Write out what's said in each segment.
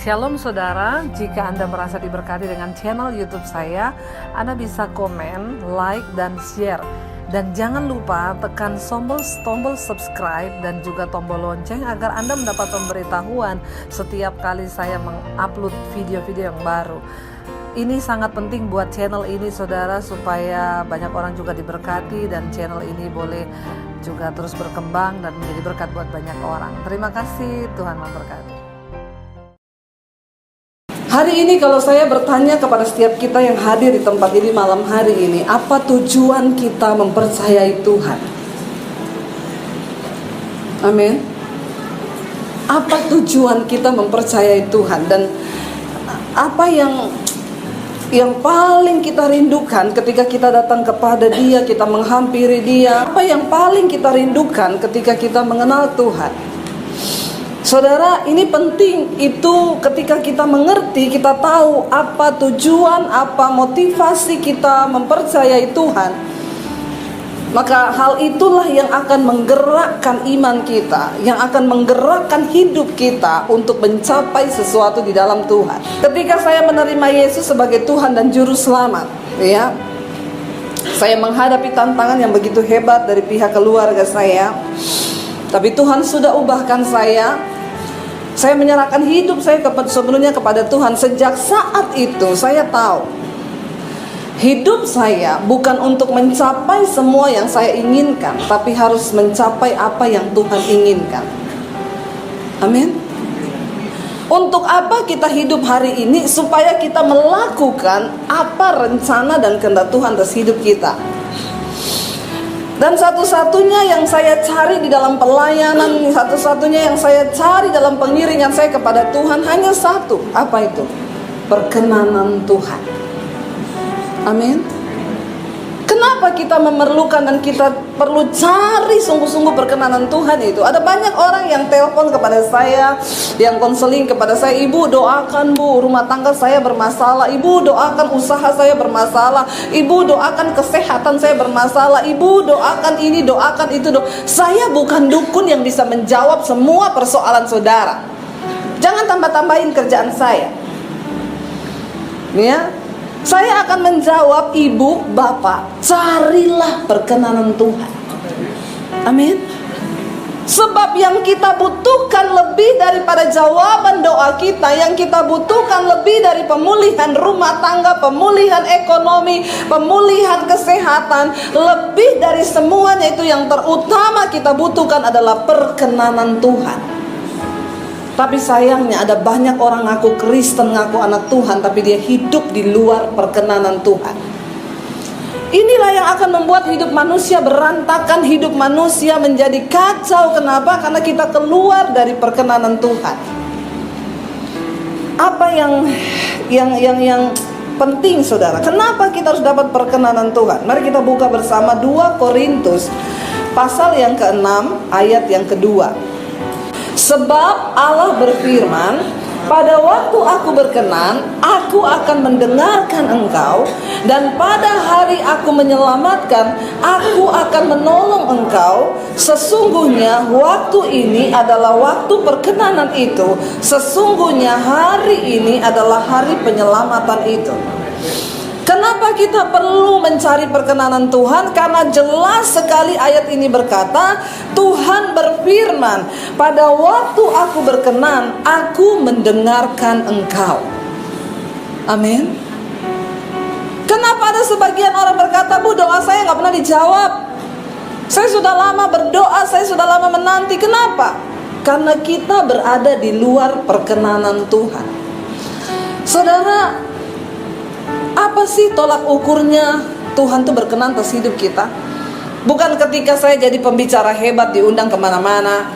Shalom saudara, jika Anda merasa diberkati dengan channel YouTube saya, Anda bisa komen, like, dan share. Dan jangan lupa tekan tombol subscribe dan juga tombol lonceng agar Anda mendapat pemberitahuan setiap kali saya mengupload video-video yang baru. Ini sangat penting buat channel ini saudara, supaya banyak orang juga diberkati dan channel ini boleh juga terus berkembang dan menjadi berkat buat banyak orang. Terima kasih, Tuhan memberkati. Hari ini kalau saya bertanya kepada setiap kita yang hadir di tempat ini malam hari ini, apa tujuan kita mempercayai Tuhan? Amin. Apa tujuan kita mempercayai Tuhan, dan apa yang paling kita rindukan ketika kita datang kepada Dia, kita menghampiri Dia? Apa yang paling kita rindukan ketika kita mengenal Tuhan? Saudara, ini penting itu ketika kita mengerti, kita tahu apa tujuan, apa motivasi kita mempercayai Tuhan. Maka hal itulah yang akan menggerakkan iman kita, yang akan menggerakkan hidup kita untuk mencapai sesuatu di dalam Tuhan. Ketika saya menerima Yesus sebagai Tuhan dan Juru Selamat, ya, saya menghadapi tantangan yang begitu hebat dari pihak keluarga saya. Tapi Tuhan sudah ubahkan saya. Saya menyerahkan hidup saya sepenuhnya kepada Tuhan. Sejak saat itu saya tahu hidup saya bukan untuk mencapai semua yang saya inginkan, tapi harus mencapai apa yang Tuhan inginkan. Amin. Untuk apa kita hidup hari ini? Supaya kita melakukan apa rencana dan kehendak Tuhan atas hidup kita. Dan satu-satunya yang saya cari di dalam pelayanan, satu-satunya yang saya cari dalam pengiringan saya kepada Tuhan hanya satu. Apa itu? Perkenanan Tuhan. Amin. Kenapa kita memerlukan dan kita perlu cari sungguh-sungguh perkenanan Tuhan itu? Ada banyak orang yang telepon kepada saya, yang konseling kepada saya, "Ibu doakan bu, rumah tangga saya bermasalah. Ibu doakan usaha saya bermasalah. Ibu doakan kesehatan saya bermasalah. Ibu doakan ini, doakan itu." Saya bukan dukun yang bisa menjawab semua persoalan saudara. Jangan tambah-tambahin kerjaan saya. Ya. Saya akan menjawab, ibu, bapak, carilah perkenanan Tuhan. Amin. Sebab yang kita butuhkan lebih daripada jawaban doa kita, yang kita butuhkan lebih dari pemulihan rumah tangga, pemulihan ekonomi, pemulihan kesehatan, lebih dari semuanya itu yang terutama kita butuhkan adalah perkenanan Tuhan. Tapi sayangnya ada banyak orang ngaku Kristen, ngaku anak Tuhan, tapi dia hidup di luar perkenanan Tuhan. Inilah yang akan membuat hidup manusia berantakan, hidup manusia menjadi kacau. Kenapa? Karena kita keluar dari perkenanan Tuhan. Apa yang penting saudara? Kenapa kita harus dapat perkenanan Tuhan? Mari kita buka bersama 2 Korintus pasal yang ke-6 ayat yang kedua. Sebab Allah berfirman, "Pada waktu aku berkenan, aku akan mendengarkan engkau, dan pada hari aku menyelamatkan, aku akan menolong engkau. Sesungguhnya waktu ini adalah waktu perkenanan itu. Sesungguhnya hari ini adalah hari penyelamatan itu." Kenapa kita perlu mencari perkenanan Tuhan? Karena jelas sekali ayat ini berkata, Tuhan berfirman, "Pada waktu aku berkenan, aku mendengarkan engkau." Amin. Kenapa ada sebagian orang berkata, "Bu, doa saya gak pernah dijawab. Saya sudah lama berdoa, saya sudah lama menanti." Kenapa? Karena kita berada di luar perkenanan Tuhan. Saudara, apa sih tolak ukurnya Tuhan tuh berkenan atas hidup kita? Bukan ketika saya jadi pembicara hebat diundang kemana-mana.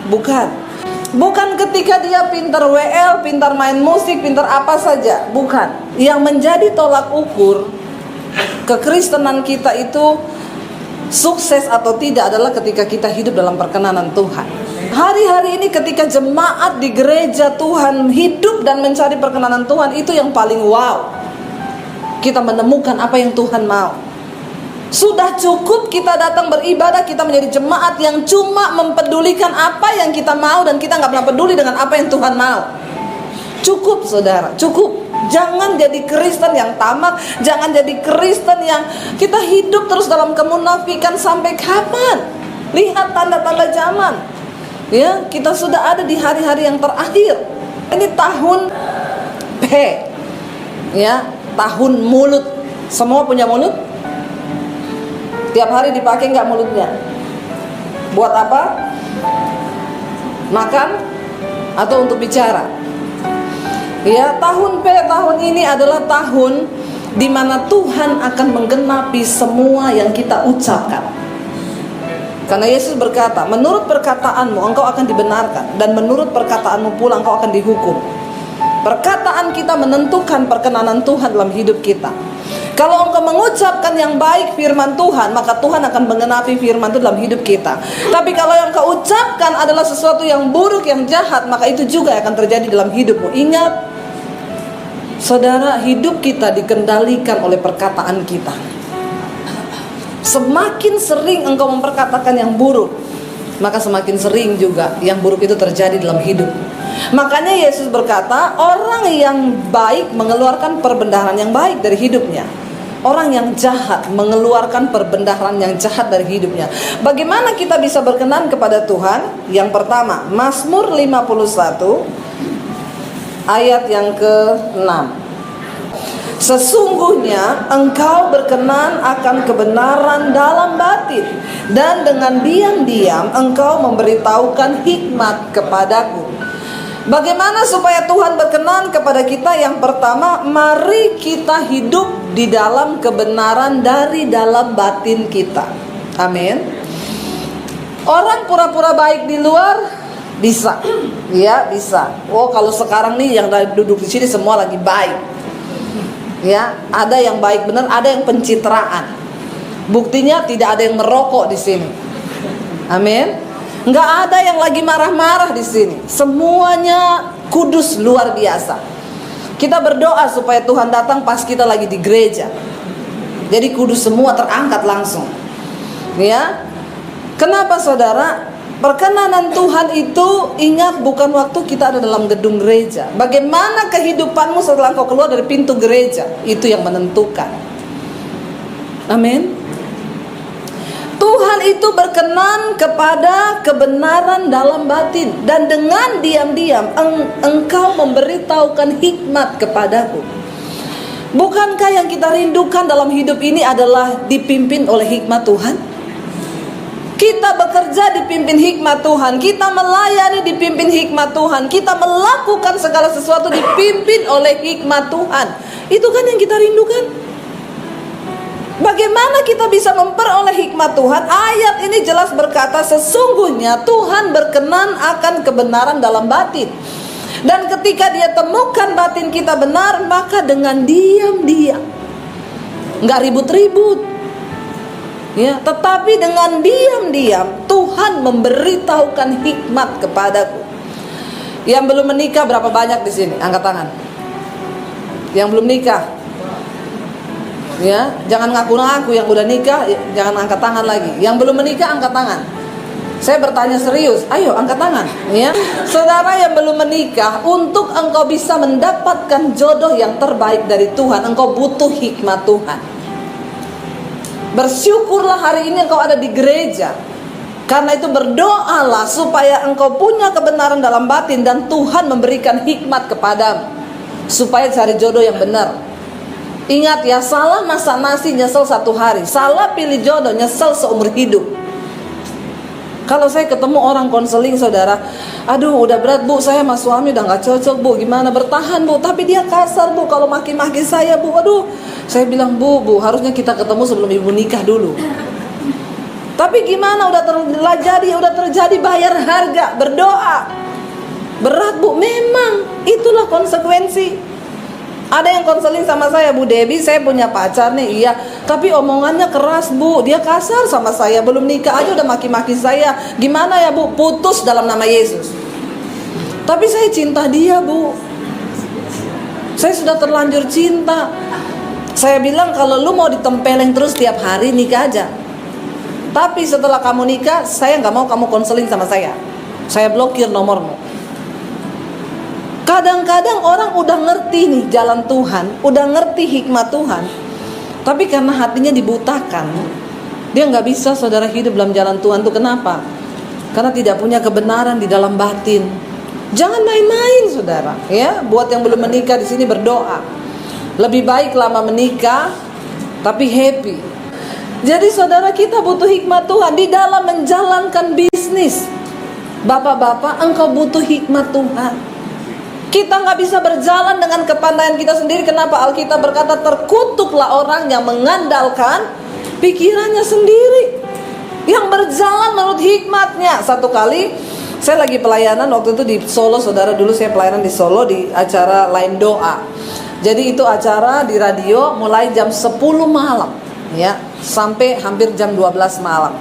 Bukan ketika dia pintar WL, pintar main musik, pintar apa saja. Bukan. Yang menjadi tolak ukur kekristenan kita itu sukses atau tidak adalah ketika kita hidup dalam perkenanan Tuhan. Hari-hari ini ketika jemaat di gereja Tuhan hidup dan mencari perkenanan Tuhan, itu yang paling wow. Kita menemukan apa yang Tuhan mau. Sudah cukup kita datang beribadah, kita menjadi jemaat yang cuma mempedulikan apa yang kita mau, dan kita gak pernah peduli dengan apa yang Tuhan mau. Cukup saudara, cukup. Jangan jadi Kristen yang tamak, jangan jadi Kristen yang kita hidup terus dalam kemunafikan sampai kapan? Lihat tanda-tanda zaman. Ya, kita sudah ada di hari-hari yang terakhir. Ini tahun P. Ya, tahun mulut. Semua punya mulut? Tiap hari dipakai nggak mulutnya? Buat apa? Makan atau untuk bicara? Ya, tahun P tahun ini adalah tahun di mana Tuhan akan menggenapi semua yang kita ucapkan. Karena Yesus berkata, menurut perkataanmu engkau akan dibenarkan, dan menurut perkataanmu pula engkau akan dihukum. Perkataan kita menentukan perkenanan Tuhan dalam hidup kita. Kalau engkau mengucapkan yang baik firman Tuhan, maka Tuhan akan menggenapi firman itu dalam hidup kita. Tapi kalau yang kau ucapkan adalah sesuatu yang buruk, yang jahat, maka itu juga akan terjadi dalam hidupmu. Ingat, saudara, hidup kita dikendalikan oleh perkataan kita. Semakin sering engkau memperkatakan yang buruk, maka semakin sering juga yang buruk itu terjadi dalam hidup. Makanya Yesus berkata, orang yang baik mengeluarkan perbendaharaan yang baik dari hidupnya. Orang yang jahat mengeluarkan perbendaharaan yang jahat dari hidupnya. Bagaimana kita bisa berkenan kepada Tuhan? Yang pertama, Mazmur 51 ayat yang ke-6. Sesungguhnya engkau berkenan akan kebenaran dalam batin, dan dengan diam-diam engkau memberitahukan hikmat kepadaku. Bagaimana supaya Tuhan berkenan kepada kita? Yang pertama, mari kita hidup di dalam kebenaran dari dalam batin kita. Amin. Orang pura-pura baik di luar bisa, ya bisa. Oh, kalau sekarang nih yang duduk di sini semua lagi baik. Ya, ada yang baik benar, ada yang pencitraan. Buktinya tidak ada yang merokok di sini. Amin. Nggak ada yang lagi marah-marah di sini. Semuanya kudus luar biasa. Kita berdoa supaya Tuhan datang pas kita lagi di gereja. Jadi kudus semua terangkat langsung. Ya. Kenapa saudara? Perkenanan Tuhan itu, ingat, bukan waktu kita ada dalam gedung gereja. Bagaimana kehidupanmu setelah kau keluar dari pintu gereja, itu yang menentukan. Amin. Tuhan itu berkenan kepada kebenaran dalam batin, dan dengan diam-diam engkau memberitahukan hikmat kepadaku. Bukankah yang kita rindukan dalam hidup ini adalah dipimpin oleh hikmat Tuhan? Kita bekerja dipimpin hikmat Tuhan, kita melayani dipimpin hikmat Tuhan, kita melakukan segala sesuatu dipimpin oleh hikmat Tuhan. Itu kan yang kita rindukan. Bagaimana kita bisa memperoleh hikmat Tuhan? Ayat ini jelas berkata, sesungguhnya Tuhan berkenan akan kebenaran dalam batin. Dan ketika dia temukan batin kita benar, maka dengan diam-diam, nggak ribut-ribut, ya, tetapi dengan diam-diam Tuhan memberitahukan hikmat kepadaku. Yang belum menikah berapa banyak di sini? Angkat tangan. Yang belum nikah, ya, jangan ngaku-ngaku. Yang udah nikah, jangan angkat tangan lagi. Yang belum menikah, angkat tangan. Saya bertanya serius, ayo angkat tangan. Ya, saudara yang belum menikah, untuk engkau bisa mendapatkan jodoh yang terbaik dari Tuhan, engkau butuh hikmat Tuhan. Bersyukurlah hari ini engkau ada di gereja. Karena itu berdoalah supaya engkau punya kebenaran dalam batin, dan Tuhan memberikan hikmat kepadamu supaya cari jodoh yang benar. Ingat ya, salah masak nasi nyesel 1 hari, salah pilih jodoh nyesel seumur hidup. Kalau saya ketemu orang konseling saudara, aduh udah berat bu, saya sama suami udah gak cocok bu, gimana, bertahan bu, tapi dia kasar bu, kalau maki-maki saya bu, aduh. Saya bilang, bu harusnya kita ketemu sebelum ibu nikah dulu. Tapi gimana, udah terjadi, bayar harga, berdoa. Berat bu, memang itulah konsekuensi. Ada yang konseling sama saya, Bu Debbie, saya punya pacar nih, iya, tapi omongannya keras bu, dia kasar sama saya, belum nikah aja udah maki-maki saya. Gimana ya bu? Putus dalam nama Yesus. Tapi saya cinta dia bu, saya sudah terlanjur cinta. Saya bilang, kalau lu mau ditempeleng terus tiap hari, nikah aja. Tapi setelah kamu nikah, saya gak mau kamu konseling sama saya. Saya blokir nomormu. Kadang-kadang orang udah ngerti nih jalan Tuhan, udah ngerti hikmat Tuhan, tapi karena hatinya dibutakan, dia nggak bisa saudara hidup dalam jalan Tuhan. Tuh kenapa? Karena tidak punya kebenaran di dalam batin. Jangan main-main saudara, ya. Buat yang belum menikah di sini berdoa. Lebih baik lama menikah tapi happy. Jadi saudara, kita butuh hikmat Tuhan di dalam menjalankan bisnis. Bapak-bapak, engkau butuh hikmat Tuhan. Kita nggak bisa berjalan dengan kepandaian kita sendiri. Kenapa? Alkitab berkata, terkutuklah orang yang mengandalkan pikirannya sendiri, yang berjalan menurut hikmatnya. Satu kali saya lagi pelayanan waktu itu di Solo, saudara. Dulu saya pelayanan di Solo di acara Lain Doa. Jadi itu acara di radio mulai jam 10 malam, ya, sampai hampir jam 12 malam.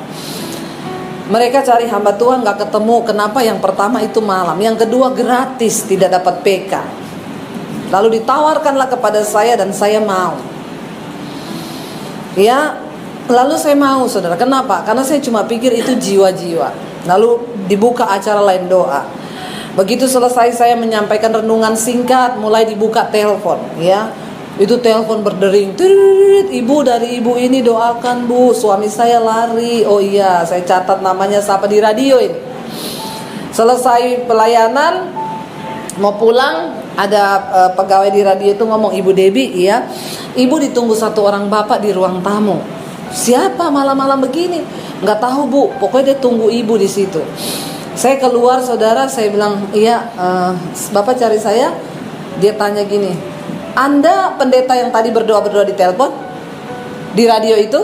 Mereka cari hamba Tuhan gak ketemu. Kenapa? Yang pertama itu malam, yang kedua gratis, tidak dapat PK. Lalu ditawarkanlah kepada saya dan saya mau, ya. Lalu saya mau saudara. Kenapa? Karena saya cuma pikir itu jiwa-jiwa. Lalu dibuka acara Lain Doa. Begitu selesai saya menyampaikan renungan singkat, mulai dibuka telepon, ya. Itu telepon berdering, ibu dari ibu ini doakan bu, suami saya lari. Oh iya, saya catat namanya siapa di radio ini. Selesai pelayanan, mau pulang, ada pegawai di radio itu ngomong, Ibu Debbie, iya, ibu ditunggu satu orang bapak di ruang tamu. Siapa malam-malam begini? Nggak tahu bu, pokoknya dia tunggu ibu di situ. Saya keluar saudara, saya bilang, iya, bapak cari saya. Dia tanya gini, Anda pendeta yang tadi berdoa-berdoa di telepon, di radio itu?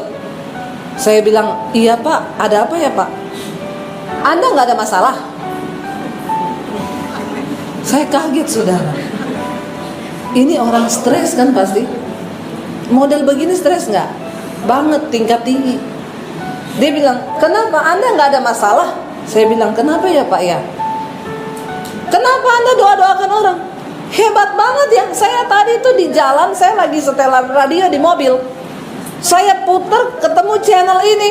Saya bilang, iya pak, ada apa ya pak? Anda nggak ada masalah? Saya kaget saudara. Ini orang stres kan pasti. Model begini stres nggak? Banget, tingkat tinggi. Dia bilang, kenapa Anda nggak ada masalah? Saya bilang, kenapa ya pak ya? Kenapa Anda doa-doakan orang? Hebat banget ya. Saya tadi tuh di jalan, saya lagi setelan radio di mobil. Saya putar ketemu channel ini.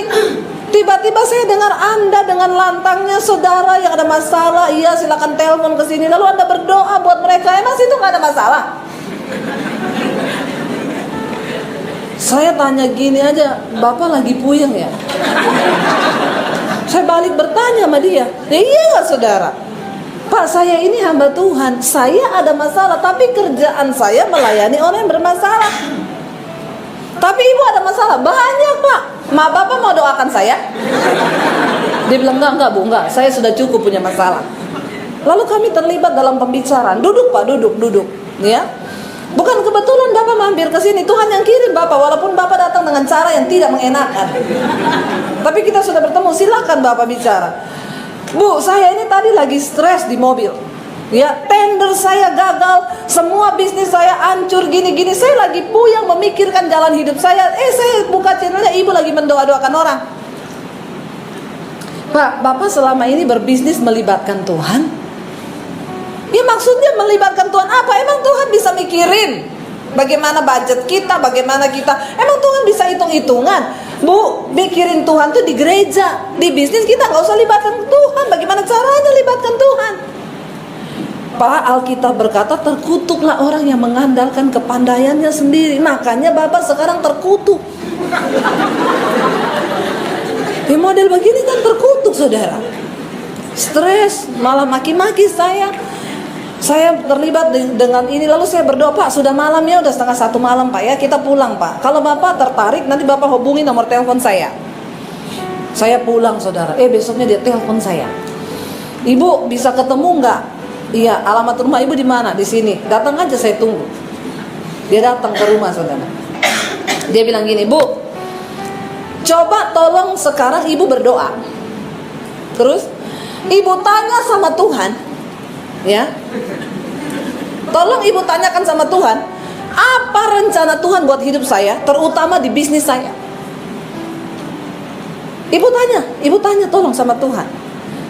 Tiba-tiba saya dengar Anda dengan lantangnya, saudara yang ada masalah, iya silakan telepon ke sini. Lalu Anda berdoa buat mereka. Emang situ nggak ada masalah? Saya tanya gini aja, Bapak lagi puyeng ya? Saya balik bertanya sama dia, iya nggak saudara? Pak, saya ini hamba Tuhan, saya ada masalah, tapi kerjaan saya melayani orang yang bermasalah. Tapi ibu ada masalah, banyak pak. Bapak mau doakan saya? Dia bilang, enggak bu, enggak, saya sudah cukup punya masalah. Lalu kami terlibat dalam pembicaraan. Duduk pak, duduk, ya. Bukan kebetulan Bapak mampir ke sini, Tuhan yang kirim Bapak, walaupun Bapak datang dengan cara yang tidak mengenakan. Tapi kita sudah bertemu, silakan Bapak bicara. Bu, saya ini tadi lagi stres di mobil. Ya, tender saya gagal, semua bisnis saya hancur gini-gini. Saya lagi puyeng memikirkan jalan hidup saya. Saya buka channelnya, ibu lagi mendoa-doakan orang. Pak, Bapak selama ini berbisnis melibatkan Tuhan? Ya maksudnya melibatkan Tuhan apa? Emang Tuhan bisa mikirin bagaimana budget kita, bagaimana kita? Emang Tuhan bisa hitung-hitungan? Bu, mikirin Tuhan tuh di gereja. Di bisnis kita nggak usah libatkan Tuhan. Bagaimana caranya libatkan Tuhan? Pak, Alkitab berkata terkutuklah orang yang mengandalkan kepandaiannya sendiri. Makanya Bapak sekarang terkutuk. Ya model begini kan terkutuk saudara. Stres, malah maki-maki saya. Saya terlibat dengan ini. Lalu saya berdoa, Pak sudah malam ya, udah 1:30 malam Pak ya, kita pulang Pak. Kalau Bapak tertarik nanti Bapak hubungi nomor telepon saya. Saya pulang saudara, besoknya dia telepon saya. Ibu bisa ketemu nggak? Iya, alamat rumah ibu di mana? Di sini. Datang aja, saya tunggu. Dia datang ke rumah saudara. Dia bilang gini, Bu, coba tolong sekarang ibu berdoa. Terus ibu tanya sama Tuhan, ya. Tolong ibu tanyakan sama Tuhan, apa rencana Tuhan buat hidup saya, terutama di bisnis saya. Ibu tanya tolong sama Tuhan.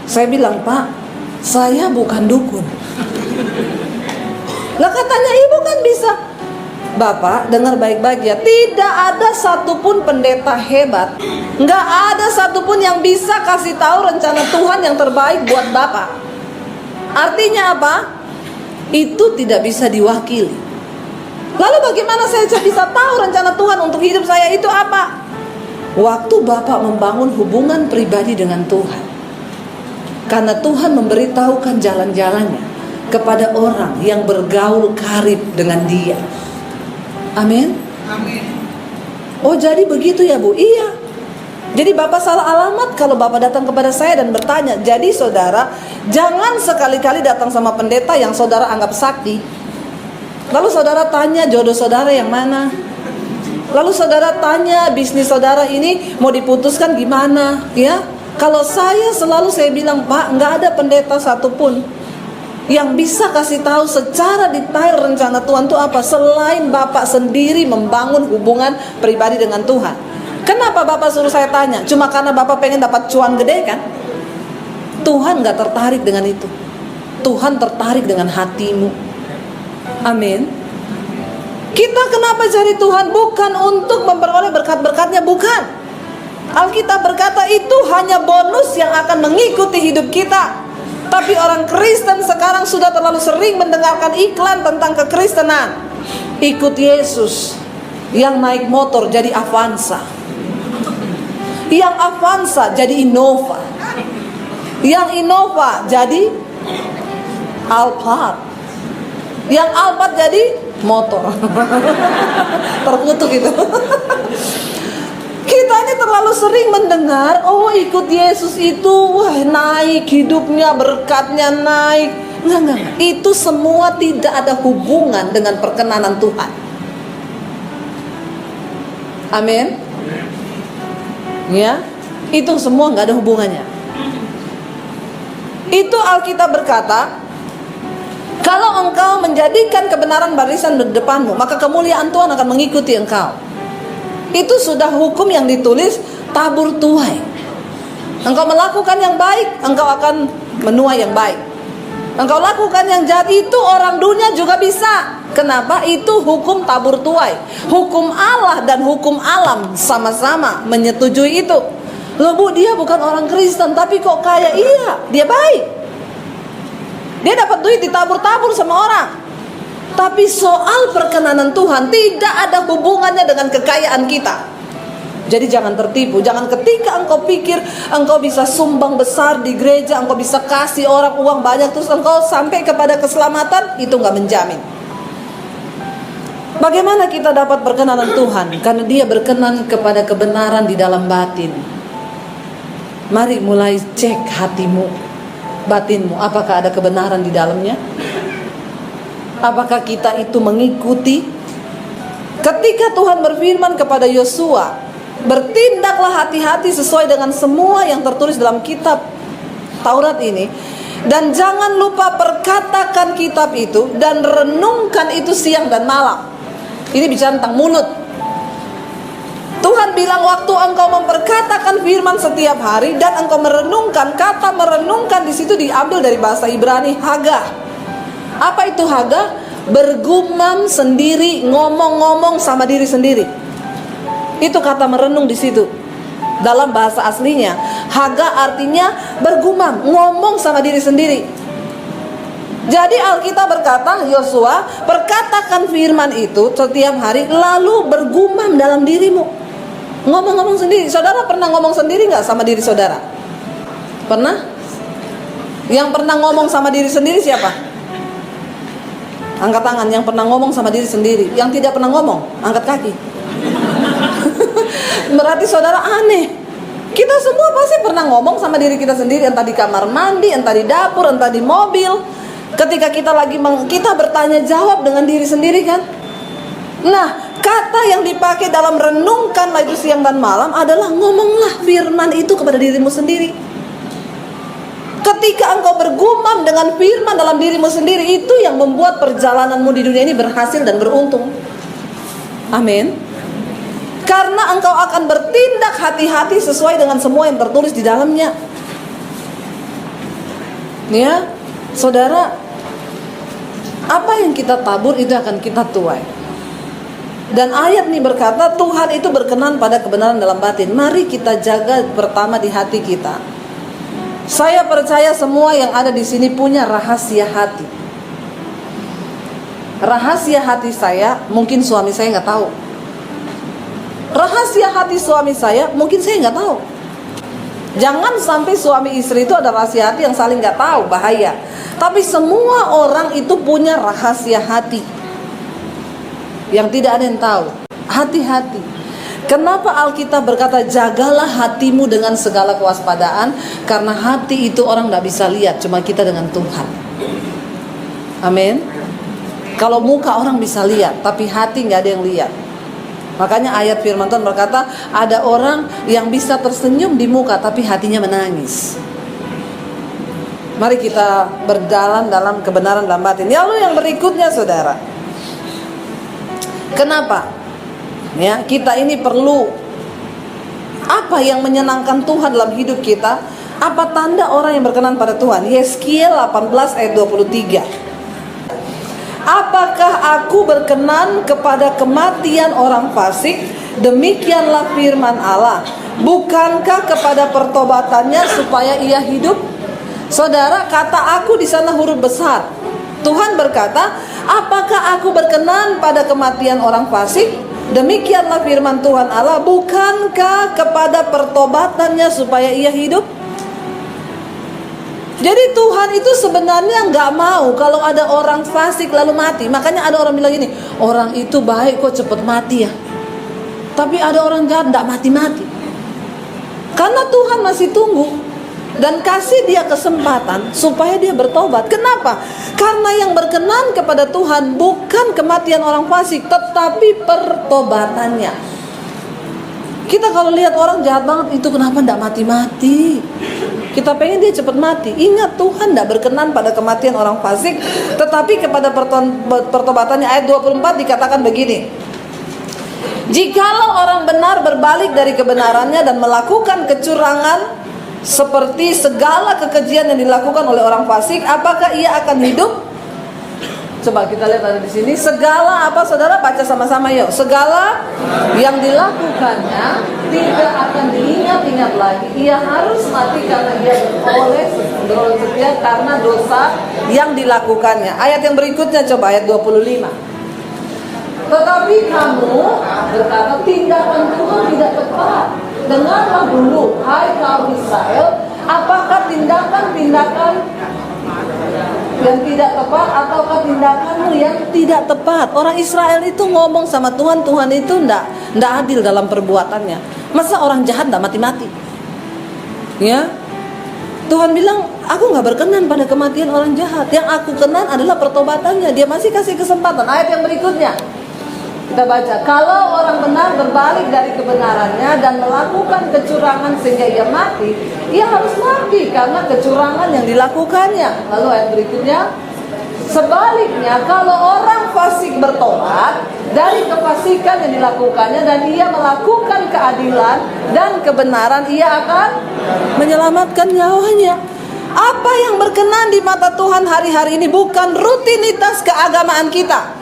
Saya bilang, Pak, saya bukan dukun. Lah katanya ibu kan bisa. Bapak dengar baik-baik ya, tidak ada satupun pendeta hebat, nggak ada satupun yang bisa kasih tahu rencana Tuhan yang terbaik buat Bapak. Artinya apa? itu tidak bisa diwakili. Lalu bagaimana saya bisa tahu rencana Tuhan untuk hidup saya itu apa? Waktu Bapak membangun hubungan pribadi dengan Tuhan. Karena Tuhan memberitahukan jalan-jalannya kepada orang yang bergaul karib dengan Dia. Amin. Amin. Oh, jadi begitu ya, Bu? Iya. Jadi Bapak salah alamat kalau Bapak datang kepada saya dan bertanya. Jadi saudara, jangan sekali-kali datang sama pendeta yang saudara anggap sakti. Lalu saudara tanya jodoh saudara yang mana. Lalu saudara tanya bisnis saudara ini mau diputuskan gimana, ya? Kalau saya bilang, Pak, nggak ada pendeta satupun yang bisa kasih tahu secara detail rencana Tuhan itu apa, selain Bapak sendiri membangun hubungan pribadi dengan Tuhan. Kenapa Bapak suruh saya tanya? Cuma karena Bapak pengen dapat cuan gede kan? Tuhan gak tertarik dengan itu. Tuhan tertarik dengan hatimu. Amin. Kita kenapa cari Tuhan? Bukan untuk memperoleh berkat-berkatnya, bukan. Alkitab berkata itu hanya bonus yang akan mengikuti hidup kita. Tapi orang Kristen sekarang sudah terlalu sering mendengarkan iklan tentang kekristenan. Ikut Yesus. Yang naik motor jadi Avanza, yang Avanza jadi Innova, yang Innova jadi Alphard, yang Alphard jadi motor. Terkutuk itu. Kita ini terlalu sering mendengar, oh ikut Yesus itu wah naik hidupnya, berkatnya naik. Enggak. Itu semua tidak ada hubungan dengan perkenanan Tuhan. Amin. Ya, itu semua nggak ada hubungannya. Itu Alkitab berkata, kalau engkau menjadikan kebenaran barisan di depanmu, maka kemuliaan Tuhan akan mengikuti engkau. Itu sudah hukum yang ditulis tabur tuai. Engkau melakukan yang baik, engkau akan menuai yang baik. Engkau lakukan yang jahat, itu orang dunia juga bisa. Kenapa? Itu hukum tabur tuai. Hukum Allah dan hukum alam sama-sama menyetujui itu. Loh Bu, dia bukan orang Kristen tapi kok kaya? Iya, dia baik. Dia dapat duit ditabur-tabur sama orang. Tapi soal perkenanan Tuhan tidak ada hubungannya dengan kekayaan kita. Jadi jangan tertipu. Jangan ketika engkau pikir engkau bisa sumbang besar di gereja, engkau bisa kasih orang uang banyak, terus engkau sampai kepada keselamatan, itu gak menjamin. Bagaimana kita dapat perkenanan Tuhan? Karena Dia berkenan kepada kebenaran di dalam batin. Mari mulai cek hatimu, batinmu. Apakah ada kebenaran di dalamnya? Apakah kita itu mengikuti? Ketika Tuhan berfirman kepada Yosua, bertindaklah hati-hati sesuai dengan semua yang tertulis dalam kitab Taurat ini, dan jangan lupa perkatakan kitab itu dan renungkan itu siang dan malam. Ini bicara tentang mulut. Tuhan bilang waktu engkau memperkatakan firman setiap hari dan engkau merenungkan, kata merenungkan di situ diambil dari bahasa Ibrani hagah. Apa itu hagah? Bergumam sendiri, ngomong-ngomong sama diri sendiri. Itu kata merenung di situ. Dalam bahasa aslinya, hagah artinya bergumam, ngomong sama diri sendiri. Jadi Alkitab berkata, Yosua, perkatakan firman itu setiap hari, lalu bergumam dalam dirimu. Ngomong-ngomong sendiri. Saudara pernah ngomong sendiri gak sama diri saudara? Pernah? Yang pernah ngomong sama diri sendiri siapa? Angkat tangan yang pernah ngomong sama diri sendiri. Yang tidak pernah ngomong, angkat kaki. Berarti saudara aneh. Kita semua pasti pernah ngomong sama diri kita sendiri, entah di kamar mandi, entah di dapur, entah di mobil. Ketika kita kita bertanya jawab dengan diri sendiri kan. Nah, kata yang dipakai dalam renungkanlah itu siang dan malam adalah ngomonglah firman itu kepada dirimu sendiri. Ketika engkau bergumam dengan firman dalam dirimu sendiri, itu yang membuat perjalananmu di dunia ini berhasil dan beruntung. Amin. Karena engkau akan bertindak hati-hati sesuai dengan semua yang tertulis di dalamnya. Ya, saudara, apa yang kita tabur itu akan kita tuai. Dan ayat ini berkata Tuhan itu berkenan pada kebenaran dalam batin. Mari kita jaga pertama di hati kita. Saya percaya semua yang ada di sini punya rahasia hati. rahasia hati saya mungkin suami saya nggak tahu. Rahasia hati suami saya mungkin saya nggak tahu. Jangan sampai suami istri itu ada rahasia hati yang saling nggak tahu, bahaya. Tapi semua orang itu punya rahasia hati yang tidak ada yang tahu. Hati-hati. Kenapa Alkitab berkata jagalah hatimu dengan segala kewaspadaan? Karena hati itu orang tidak bisa lihat, cuma kita dengan Tuhan. Amin. Kalau muka orang bisa lihat, tapi hati nggak ada yang lihat. Makanya ayat firman Tuhan berkata ada orang yang bisa tersenyum di muka tapi hatinya menangis. Mari kita berjalan dalam kebenaran dalam batin. Lalu yang berikutnya saudara, kenapa ya kita ini perlu, apa yang menyenangkan Tuhan dalam hidup kita? Apa tanda orang yang berkenan pada Tuhan? Yeskiel 18 ayat 23. Apakah aku berkenan kepada kematian orang fasik? Demikianlah firman Allah. Bukankah kepada pertobatannya supaya ia hidup? Saudara, kata aku di sana huruf besar. Tuhan berkata, apakah aku berkenan pada kematian orang fasik? Demikianlah firman Tuhan Allah. Bukankah kepada pertobatannya supaya ia hidup? Jadi Tuhan itu sebenarnya nggak mau kalau ada orang fasik lalu mati. Makanya ada orang bilang gini, orang itu baik kok cepet mati ya. Tapi ada orang jahat nggak mati-mati. Karena Tuhan masih tunggu dan kasih dia kesempatan supaya dia bertobat. Kenapa? Karena yang berkenan kepada Tuhan bukan kematian orang fasik, tetapi pertobatannya. Kita kalau lihat orang jahat banget, itu kenapa nggak mati-mati? Kita pengen dia cepat mati. Ingat, Tuhan tidak berkenan pada kematian orang fasik, tetapi kepada pertobatannya. Ayat 24 dikatakan begini, jikalau orang benar berbalik dari kebenarannya dan melakukan kecurangan seperti segala kekejian yang dilakukan oleh orang fasik, apakah ia akan hidup? Coba kita lihat ada di sini. Segala apa, saudara? Baca sama-sama yuk. Segala yang dilakukannya tidak akan diingat-ingat lagi. Ia harus mati karena ia beroleh setiap karena dosa yang dilakukannya. Ayat yang berikutnya coba, ayat 25. Tetapi kamu berkata tindakan Tuhan tidak tepat. Dengarlah dulu, hai kaum Israel, apakah tindakan-tindakan yang tidak tepat ataukah tindakanmu yang tidak tepat? Orang Israel itu ngomong sama Tuhan, Tuhan itu ndak adil dalam perbuatannya. Masa orang jahat ndak mati-mati? Ya, Tuhan bilang, aku nggak berkenan pada kematian orang jahat. Yang aku kenan adalah pertobatannya. Dia masih kasih kesempatan. Ayat yang berikutnya kita baca, kalau orang benar berbalik dari kebenarannya dan melakukan kecurangan sehingga ia mati, ia harus mati karena kecurangan yang dilakukannya. Lalu ayat berikutnya, sebaliknya kalau orang fasik bertobat dari kefasikan yang dilakukannya dan ia melakukan keadilan dan kebenaran, ia akan menyelamatkan nyawanya. Apa yang berkenan di mata Tuhan hari-hari ini bukan rutinitas keagamaan kita.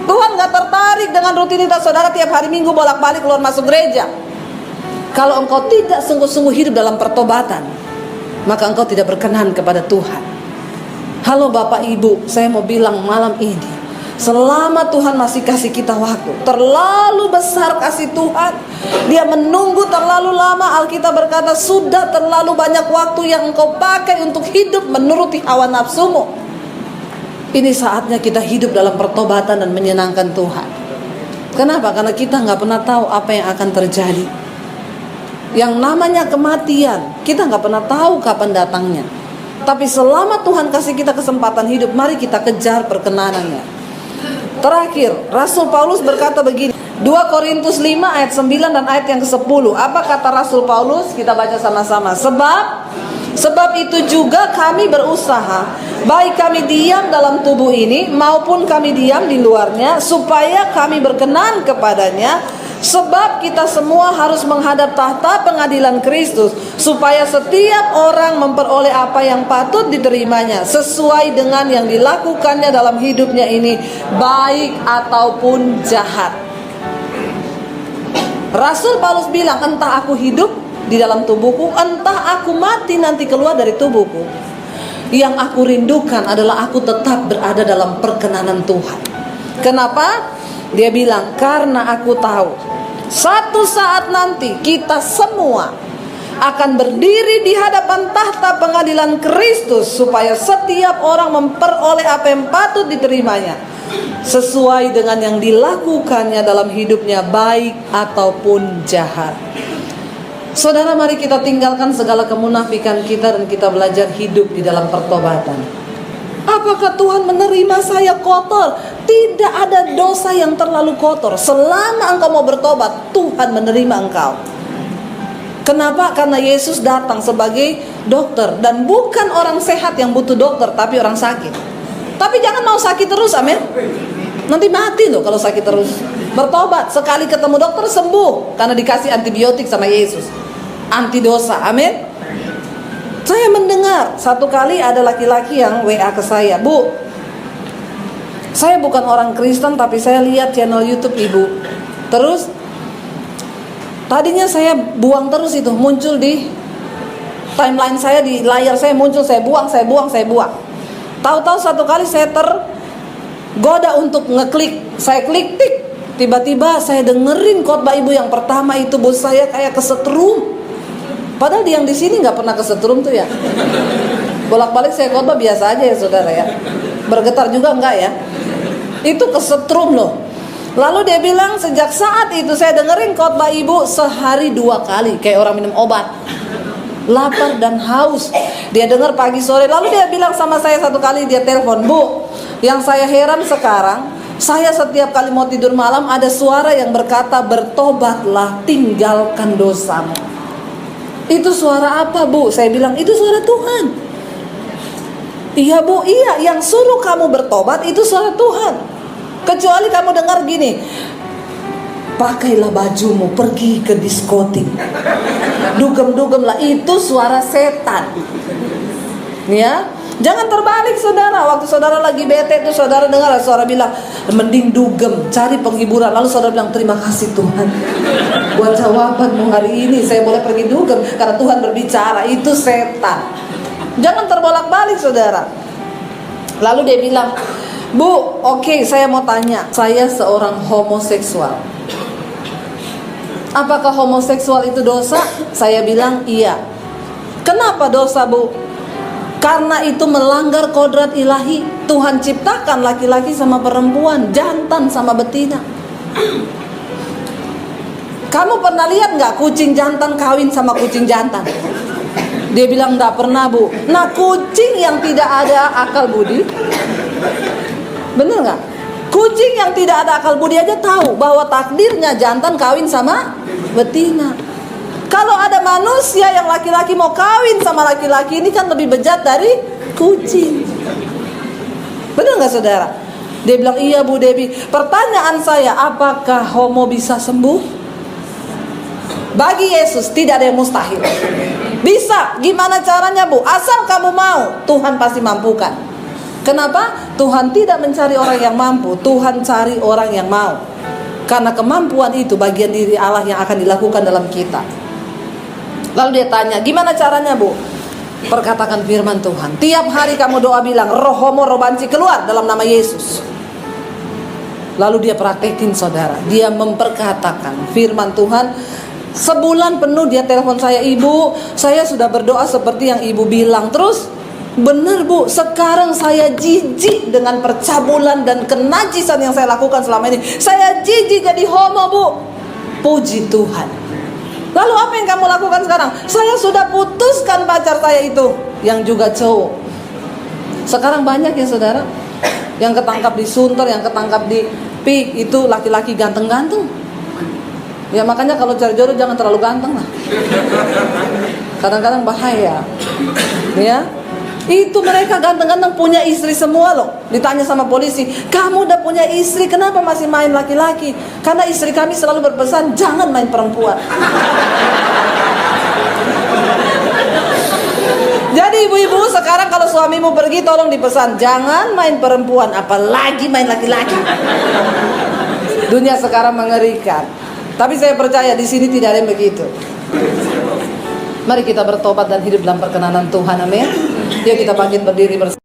Tuhan gak tertarik dengan rutinitas saudara tiap hari Minggu bolak-balik keluar masuk gereja. Kalau engkau tidak sungguh-sungguh hidup dalam pertobatan, maka engkau tidak berkenan kepada Tuhan. Halo Bapak Ibu, saya mau bilang malam ini, selama Tuhan masih kasih kita waktu, terlalu besar kasih Tuhan, Dia menunggu terlalu lama. Alkitab berkata sudah terlalu banyak waktu yang engkau pakai untuk hidup menuruti hawa nafsumu. Ini saatnya kita hidup dalam pertobatan dan menyenangkan Tuhan. Kenapa? Karena kita nggak pernah tahu apa yang akan terjadi. Yang namanya kematian, kita nggak pernah tahu kapan datangnya. Tapi selama Tuhan kasih kita kesempatan hidup, mari kita kejar perkenanannya. Terakhir, Rasul Paulus berkata begini, 2 Korintus 5 ayat 9 dan ayat yang ke-10. Apa kata Rasul Paulus? Kita baca sama-sama. Sebab itu juga kami berusaha, baik kami diam dalam tubuh ini maupun kami diam di luarnya, supaya kami berkenan kepadanya. Sebab kita semua harus menghadap tahta pengadilan Kristus, supaya setiap orang memperoleh apa yang patut diterimanya sesuai dengan yang dilakukannya dalam hidupnya ini, baik ataupun jahat. Rasul Paulus bilang, entah aku hidup di dalam tubuhku, entah aku mati nanti keluar dari tubuhku, yang aku rindukan adalah aku tetap berada dalam perkenanan Tuhan. Kenapa? Dia bilang, karena aku tahu satu saat nanti kita semua akan berdiri di hadapan tahta pengadilan Kristus, supaya setiap orang memperoleh apa yang patut diterimanya sesuai dengan yang dilakukannya dalam hidupnya, baik ataupun jahat. Saudara, mari kita tinggalkan segala kemunafikan kita dan kita belajar hidup di dalam pertobatan. Apakah Tuhan menerima saya kotor? Tidak ada dosa yang terlalu kotor. Selama engkau mau bertobat, Tuhan menerima engkau. Kenapa? Karena Yesus datang sebagai dokter, dan bukan orang sehat yang butuh dokter, tapi orang sakit. Tapi jangan mau sakit terus, amin. Nanti mati loh kalau sakit terus. Bertobat, sekali ketemu dokter sembuh, karena dikasih antibiotik sama Yesus, anti dosa, amin. Saya mendengar satu kali ada laki-laki yang WA ke saya, Bu, saya bukan orang Kristen tapi saya lihat channel YouTube Ibu. Terus tadinya saya buang terus, itu muncul di timeline saya, di layar saya muncul, saya buang. Tahu-tahu satu kali saya tergoda untuk ngeklik, saya klik tik, tiba-tiba saya dengerin khotbah Ibu yang pertama itu, bos saya kayak kesetrum. Padahal yang di sini nggak pernah kesetrum tuh ya. Bolak-balik saya khotbah biasa aja ya saudara ya. Bergetar juga enggak ya. Itu kesetrum loh. Lalu dia bilang, sejak saat itu saya dengerin khotbah Ibu sehari 2 kali, kayak orang minum obat, lapar dan haus. Dia dengar pagi sore. Lalu dia bilang sama saya satu kali, dia telepon, Bu, yang saya heran sekarang, saya setiap kali mau tidur malam ada suara yang berkata, bertobatlah, tinggalkan dosamu. Itu suara apa, Bu? Saya bilang, itu suara Tuhan. Iya, Bu, iya, yang suruh kamu bertobat itu suara Tuhan. Kecuali kamu dengar gini, pakailah bajumu, pergi ke diskotik, dugem-dugem lah, itu suara setan. Ya, jangan terbalik saudara. Waktu saudara lagi bete itu saudara dengar suara bilang, mending dugem, cari penghiburan. Lalu saudara bilang, terima kasih Tuhan buat jawabanmu hari ini, saya boleh pergi dugem karena Tuhan berbicara. Itu setan. Jangan terbolak-balik saudara. Lalu dia bilang, Bu, oke, saya mau tanya, saya seorang homoseksual, apakah homoseksual itu dosa? Saya bilang iya. Kenapa dosa, Bu? Karena itu melanggar kodrat ilahi. Tuhan ciptakan laki-laki sama perempuan, jantan sama betina. Kamu pernah lihat nggak kucing jantan kawin sama kucing jantan? Dia bilang nggak pernah, Bu. Nah, kucing yang tidak ada akal budi, bener nggak? Kucing yang tidak ada akal budi aja tahu bahwa takdirnya jantan kawin sama betina. Kalau ada manusia yang laki-laki mau kawin sama laki-laki, ini kan lebih bejat dari kucing. Bener nggak saudara? Dia bilang, iya Bu Debbie. Pertanyaan saya, apakah homo bisa sembuh? Bagi Yesus tidak ada yang mustahil. Bisa. Gimana caranya, Bu? Asal kamu mau, Tuhan pasti mampukan. Kenapa? Tuhan tidak mencari orang yang mampu, Tuhan cari orang yang mau. Karena kemampuan itu bagian diri Allah yang akan dilakukan dalam kita. Lalu dia tanya, gimana caranya, Bu? Perkatakan firman Tuhan. Tiap hari kamu doa bilang, roh homo, roh banci keluar dalam nama Yesus. Lalu dia praktekin saudara. Dia memperkatakan firman Tuhan. Sebulan penuh dia telepon saya, Ibu, saya sudah berdoa seperti yang Ibu bilang. Terus, benar Bu, sekarang saya jijik dengan percabulan dan kenajisan yang saya lakukan selama ini. Saya jijik jadi homo, Bu. Puji Tuhan. Lalu apa yang kamu lakukan sekarang? Saya sudah putuskan pacar saya itu, yang juga cowok. Sekarang banyak ya saudara, yang ketangkap di Sunter, yang ketangkap di PIK, itu laki-laki ganteng-ganteng. Ya makanya kalau cari jodoh jangan terlalu ganteng lah. Kadang-kadang bahaya. Ya, itu mereka ganteng-ganteng punya istri semua loh. Ditanya sama polisi, kamu udah punya istri, kenapa masih main laki-laki? Karena istri kami selalu berpesan, jangan main perempuan. Jadi ibu-ibu sekarang kalau suamimu pergi, tolong dipesan, jangan main perempuan, apalagi main laki-laki. Dunia sekarang mengerikan. Tapi saya percaya di sini tidak ada yang begitu. Mari kita bertobat dan hidup dalam perkenanan Tuhan, amin. Yuk kita bangkit berdiri bersama.